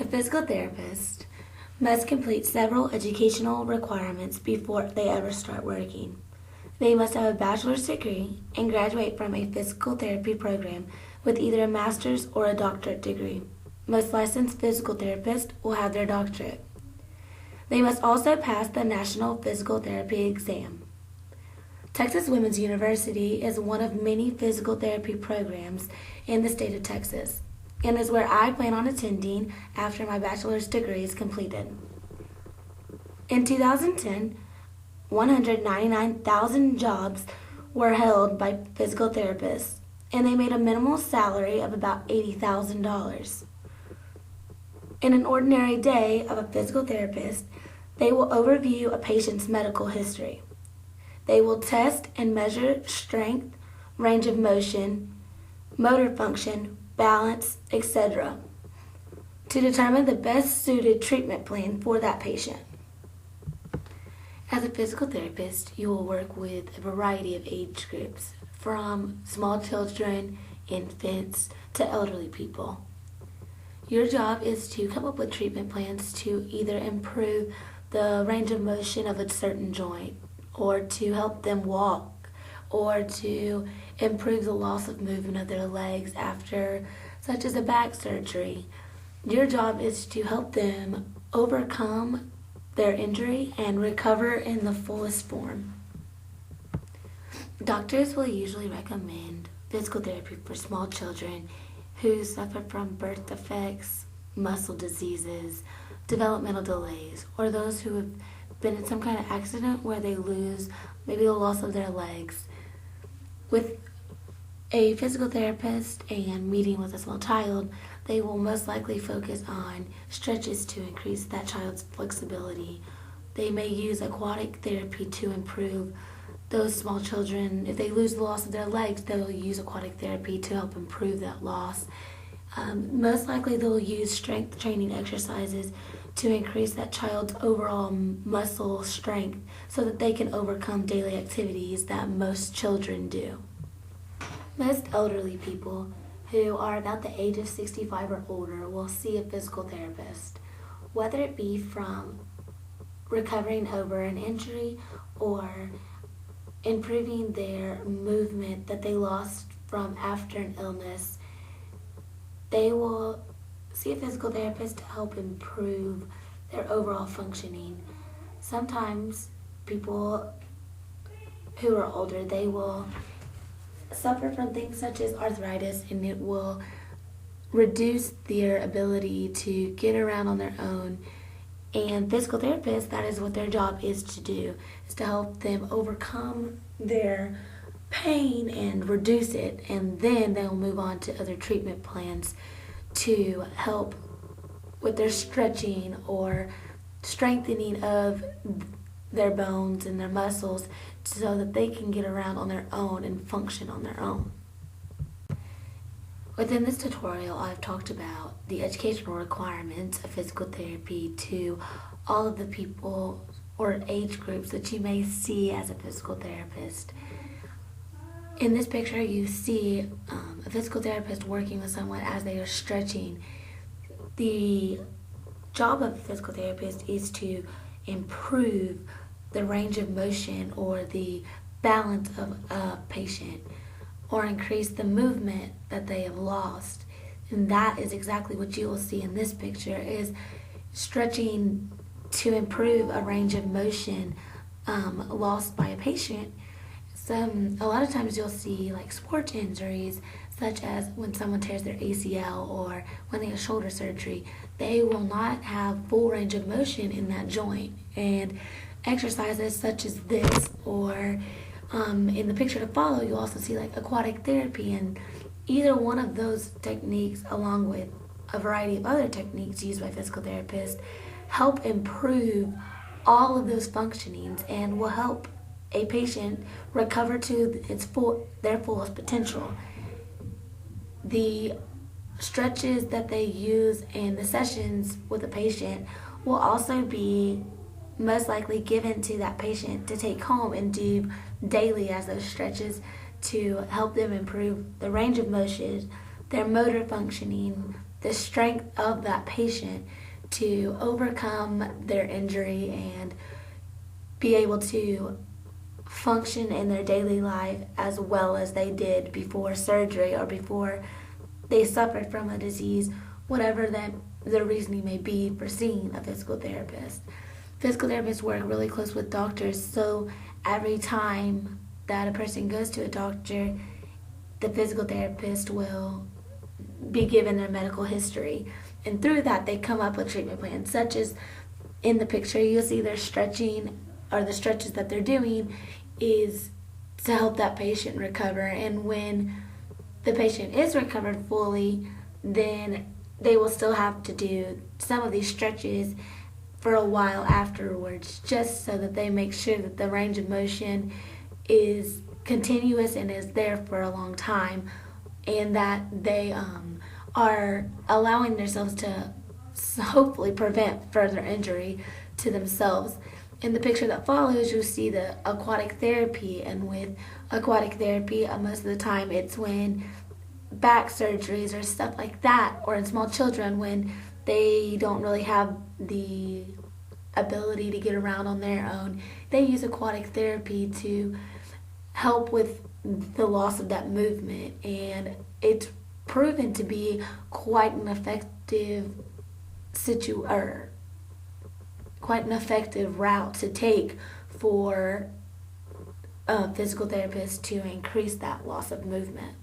A physical therapist must complete several educational requirements before they ever start working. They must have a bachelor's degree and graduate from a physical therapy program with either a master's or a doctorate degree. Most licensed physical therapists will have their doctorate. They must also pass the National Physical Therapy Exam. Texas Women's University is one of many physical therapy programs in the state of Texas, and is where I plan on attending after my bachelor's degree is completed. In 2010, 199,000 jobs were held by physical therapists, and they made a minimal salary of about $80,000. In an ordinary day of a physical therapist, they will overview a patient's medical history. They will test and measure strength, range of motion, motor function, balance, etc., to determine the best suited treatment plan for that patient. As a physical therapist, you will work with a variety of age groups, from small children, infants, to elderly people. Your job is to come up with treatment plans to either improve the range of motion of a certain joint, or to help them walk, or to improve the loss of movement of their legs after such as a back surgery. Your job is to help them overcome their injury and recover in the fullest form. Doctors will usually recommend physical therapy for small children who suffer from birth defects, muscle diseases, developmental delays, or those who have been in some kind of accident where they lose maybe the loss of their legs. With a physical therapist and meeting with a small child, they will most likely focus on stretches to increase that child's flexibility. They may use aquatic therapy to improve those small children. If they lose the loss of their legs, they'll use aquatic therapy to help improve that loss. Most likely they'll use strength training exercises to increase that child's overall muscle strength so that they can overcome daily activities that most children do. Most elderly people who are about the age of 65 or older will see a physical therapist, whether it be from recovering over an injury or improving their movement that they lost from after an illness. They will see a physical therapist to help improve their overall functioning. Sometimes people who are older, they will suffer from things such as arthritis, and it will reduce their ability to get around on their own. And physical therapists, that is what their job is to do, is to help them overcome their pain and reduce it, and then they'll move on to other treatment plans to help with their stretching or strengthening of their bones and their muscles so that they can get around on their own and function on their own. Within this tutorial, I've talked about the educational requirements of physical therapy to all of the people or age groups that you may see as a physical therapist. In this picture, you see a physical therapist working with someone as they are stretching. The job of a physical therapist is to improve the range of motion or the balance of a patient, or increase the movement that they have lost. And that is exactly what you will see in this picture, is stretching to improve a range of motion lost by a patient. A lot of times you'll see like sports injuries, such as when someone tears their ACL or when they have shoulder surgery. They will not have full range of motion in that joint. And exercises such as this, or in the picture to follow, you'll also see like aquatic therapy, and either one of those techniques, along with a variety of other techniques used by physical therapists, help improve all of those functionings and will help a patient recover to their fullest potential. The stretches that they use in the sessions with the patient will also be most likely given to that patient to take home and do daily as those stretches to help them improve the range of motion, their motor functioning, the strength of that patient to overcome their injury and be able to function in their daily life as well as they did before surgery or before they suffered from a disease, whatever that the reasoning may be for seeing a physical therapist. Physical therapists work really close with doctors, so every time that a person goes to a doctor, the physical therapist will be given their medical history. And through that, they come up with treatment plans, such as in the picture, you'll see they're stretching, or the stretches that they're doing is to help that patient recover. And when the patient is recovered fully, then they will still have to do some of these stretches for a while afterwards, just so that they make sure that the range of motion is continuous and is there for a long time, and that they are allowing themselves to hopefully prevent further injury to themselves. In the picture that follows, you'll see the aquatic therapy, and with aquatic therapy, most of the time it's when back surgeries or stuff like that, or in small children when they don't really have the ability to get around on their own, they use aquatic therapy to help with the loss of that movement, and it's proven to be quite an effective route to take for physical therapists to increase that loss of movement.